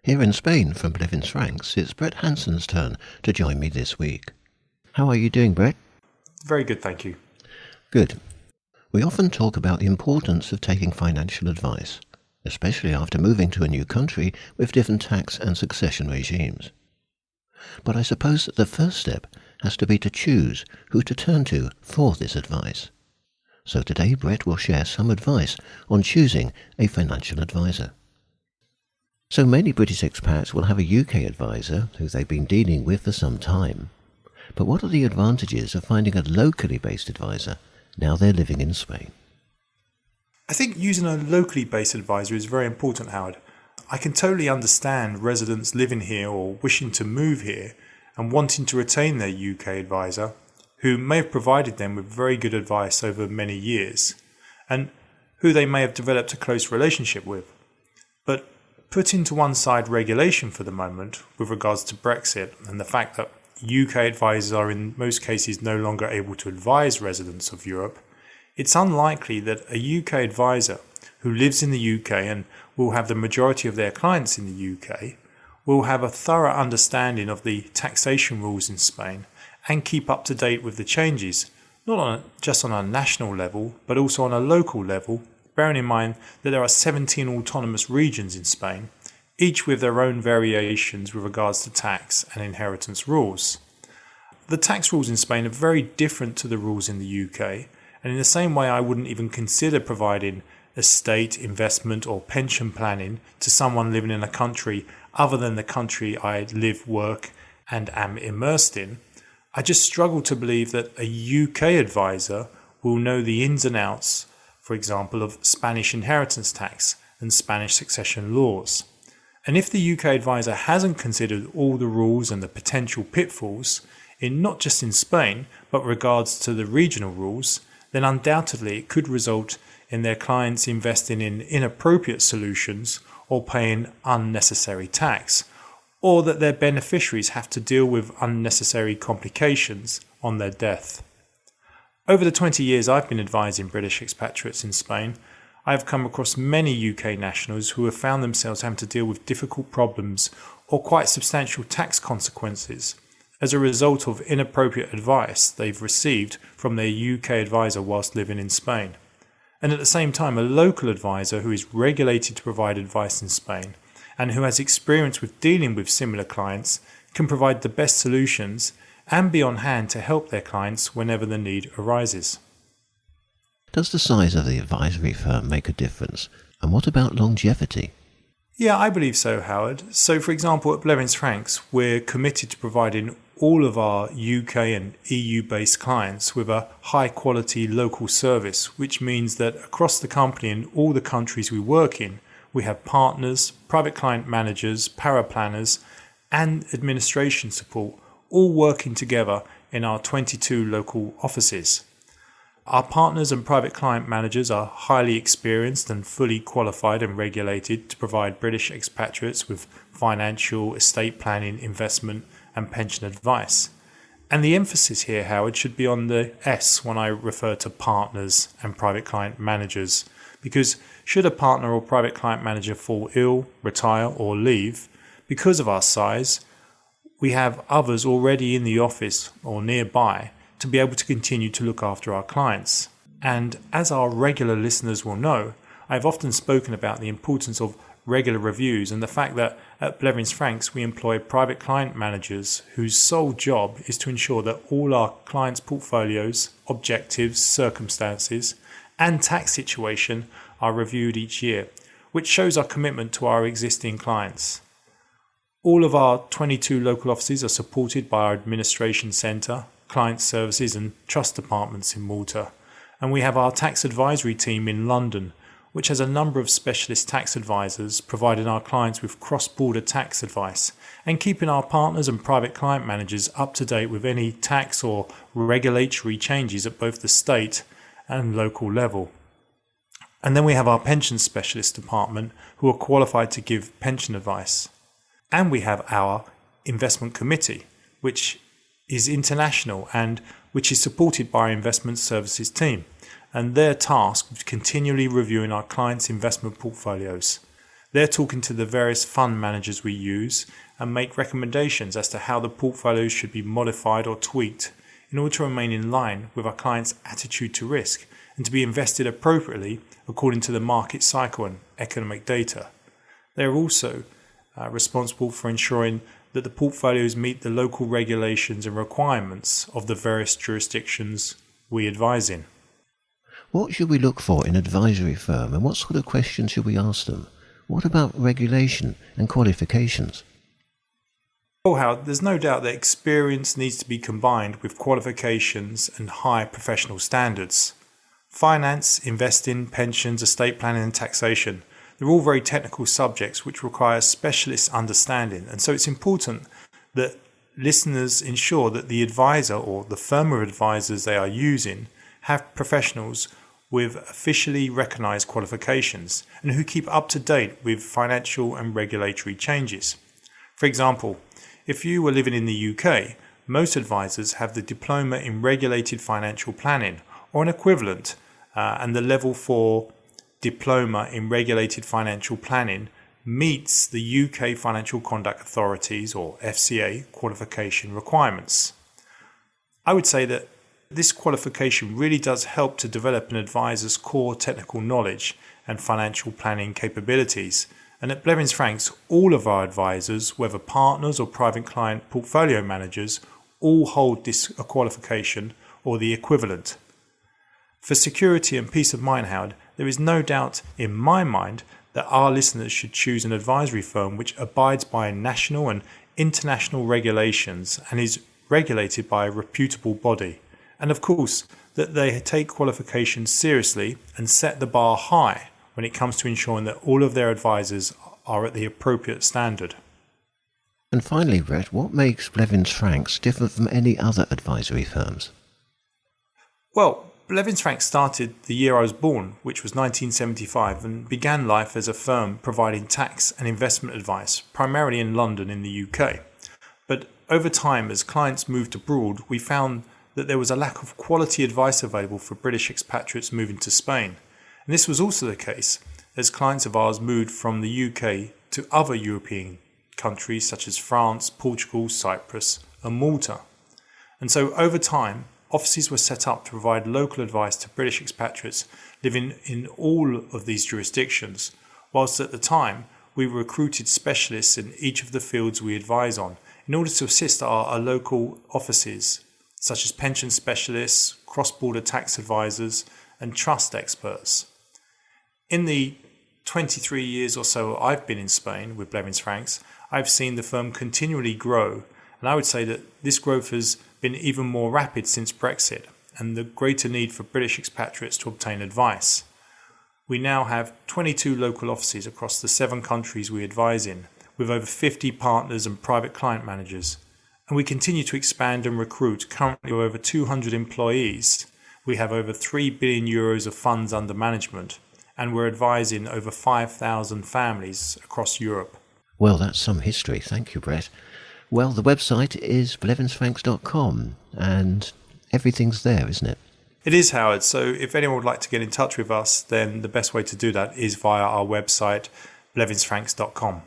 Here in Spain, from Blevins, it's Brett Hanson's turn to join me this week. How are you doing, Brett? Very good, thank you. Good. We often talk about the importance of taking financial advice, especially after moving to a new country with different tax and succession regimes. But I suppose that the first step has to be to choose who to turn to for this advice. So today Brett will share some advice on choosing a financial advisor. So many British expats will have a UK advisor who they've been dealing with for some time. But what are the advantages of finding a locally based advisor now they're living in Spain? I think using a locally based advisor is very important, Howard. I can totally understand residents living here or wishing to move here and wanting to retain their UK advisor, who may have provided them with very good advice over many years, and who they may have developed a close relationship with. But putting to one side regulation for the moment with regards to Brexit and the fact that UK advisors are in most cases no longer able to advise residents of Europe, it's unlikely that a UK advisor who lives in the UK and will have the majority of their clients in the UK will have a thorough understanding of the taxation rules in Spain and keep up to date with the changes, not just on a national level, but also on a local level, bearing in mind that there are 17 autonomous regions in Spain, each with their own variations with regards to tax and inheritance rules. The tax rules in Spain are very different to the rules in the UK, and in the same way I wouldn't even consider providing estate, investment or pension planning to someone living in a country other than the country I live, work and am immersed in. I just struggle to believe that a UK advisor will know the ins and outs, for example, of Spanish inheritance tax and Spanish succession laws. And if the UK advisor hasn't considered all the rules and the potential pitfalls, in not just in Spain, but regards to the regional rules, then undoubtedly it could result in their clients investing in inappropriate solutions or paying unnecessary tax, or that their beneficiaries have to deal with unnecessary complications on their death. Over the 20 years I've been advising British expatriates in Spain, I have come across many UK nationals who have found themselves having to deal with difficult problems or quite substantial tax consequences as a result of inappropriate advice they've received from their UK advisor whilst living in Spain. And at the same time, a local advisor who is regulated to provide advice in Spain and who has experience with dealing with similar clients can provide the best solutions and be on hand to help their clients whenever the need arises. Does the size of the advisory firm make a difference? And what about longevity? Yeah, I believe so, Howard. So, for example, at Blevins, we're committed to providing all of our UK and EU-based clients with a high-quality local service, which means that across the company in all the countries we work in, we have partners, private client managers, paraplanners, and administration support, all working together in our 22 local offices. Our partners and private client managers are highly experienced and fully qualified and regulated to provide British expatriates with financial, estate planning, investment and pension advice. And the emphasis here, Howard, should be on the S when I refer to partners and private client managers, because should a partner or private client manager fall ill, retire or leave, because of our size, we have others already in the office or nearby to be able to continue to look after our clients. And as our regular listeners will know, I've often spoken about the importance of regular reviews and the fact that at Blevins we employ private client managers whose sole job is to ensure that all our clients' portfolios, objectives, circumstances and tax situation are reviewed each year, which shows our commitment to our existing clients. All of our 22 local offices are supported by our administration centre, client services and trust departments in Malta, and we have our tax advisory team in London, which has a number of specialist tax advisors providing our clients with cross-border tax advice and keeping our partners and private client managers up to date with any tax or regulatory changes at both the state and local level. And then we have our pension specialist department who are qualified to give pension advice. And we have our investment committee, which is international and which is supported by our investment services team, and their task is continually reviewing our clients' investment portfolios. They're talking to the various fund managers we use and make recommendations as to how the portfolios should be modified or tweaked in order to remain in line with our clients' attitude to risk and to be invested appropriately according to the market cycle and economic data. They are also responsible for ensuring that the portfolios meet the local regulations and requirements of the various jurisdictions we advise in. What should we look for in an advisory firm, and what sort of questions should we ask them? What about regulation and qualifications? Well, Howard, there's no doubt that experience needs to be combined with qualifications and high professional standards. Finance, investing, pensions, estate planning and taxation, they're all very technical subjects which require specialist understanding, and so it's important that listeners ensure that the advisor or the firm of advisors they are using have professionals with officially recognised qualifications and who keep up to date with financial and regulatory changes. For example, if you were living in the UK, most advisors have the Diploma in Regulated Financial Planning or an equivalent, and the Level 4 Diploma in Regulated Financial Planning meets the UK Financial Conduct Authority's or FCA qualification requirements. I would say that this qualification really does help to develop an advisor's core technical knowledge and financial planning capabilities. And at Blevins Franks, all of our advisors, whether partners or private client portfolio managers, all hold this qualification or the equivalent. For security and peace of mind, Howard, there is no doubt in my mind that our listeners should choose an advisory firm which abides by national and international regulations and is regulated by a reputable body. And of course, that they take qualifications seriously and set the bar high when it comes to ensuring that all of their advisors are at the appropriate standard. And finally, Brett, what makes Blevins Franks different from any other advisory firms? Well, Blevins Franks started the year I was born, which was 1975, and began life as a firm providing tax and investment advice, primarily in London in the UK. But over time, as clients moved abroad, we found that there was a lack of quality advice available for British expatriates moving to Spain. And this was also the case as clients of ours moved from the UK to other European countries such as France, Portugal, Cyprus and Malta. And so over time, offices were set up to provide local advice to British expatriates living in all of these jurisdictions, whilst at the time we recruited specialists in each of the fields we advise on in order to assist our local offices, such as pension specialists, cross-border tax advisors and trust experts. In the 23 years or so I've been in Spain with Blevins Franks, I've seen the firm continually grow, and I would say that this growth has been even more rapid since Brexit and the greater need for British expatriates to obtain advice. We now have 22 local offices across the 7 countries we advise in, with over 50 partners and private client managers, and we continue to expand and recruit, currently over 200 employees. We have over 3 billion euros of funds under management, and we're advising over 5,000 families across Europe. Well, that's some history. Thank you, Brett. Well, the website is blevinsfranks.com, and everything's there, isn't it? It is, Howard. So if anyone would like to get in touch with us, then the best way to do that is via our website, blevinsfranks.com.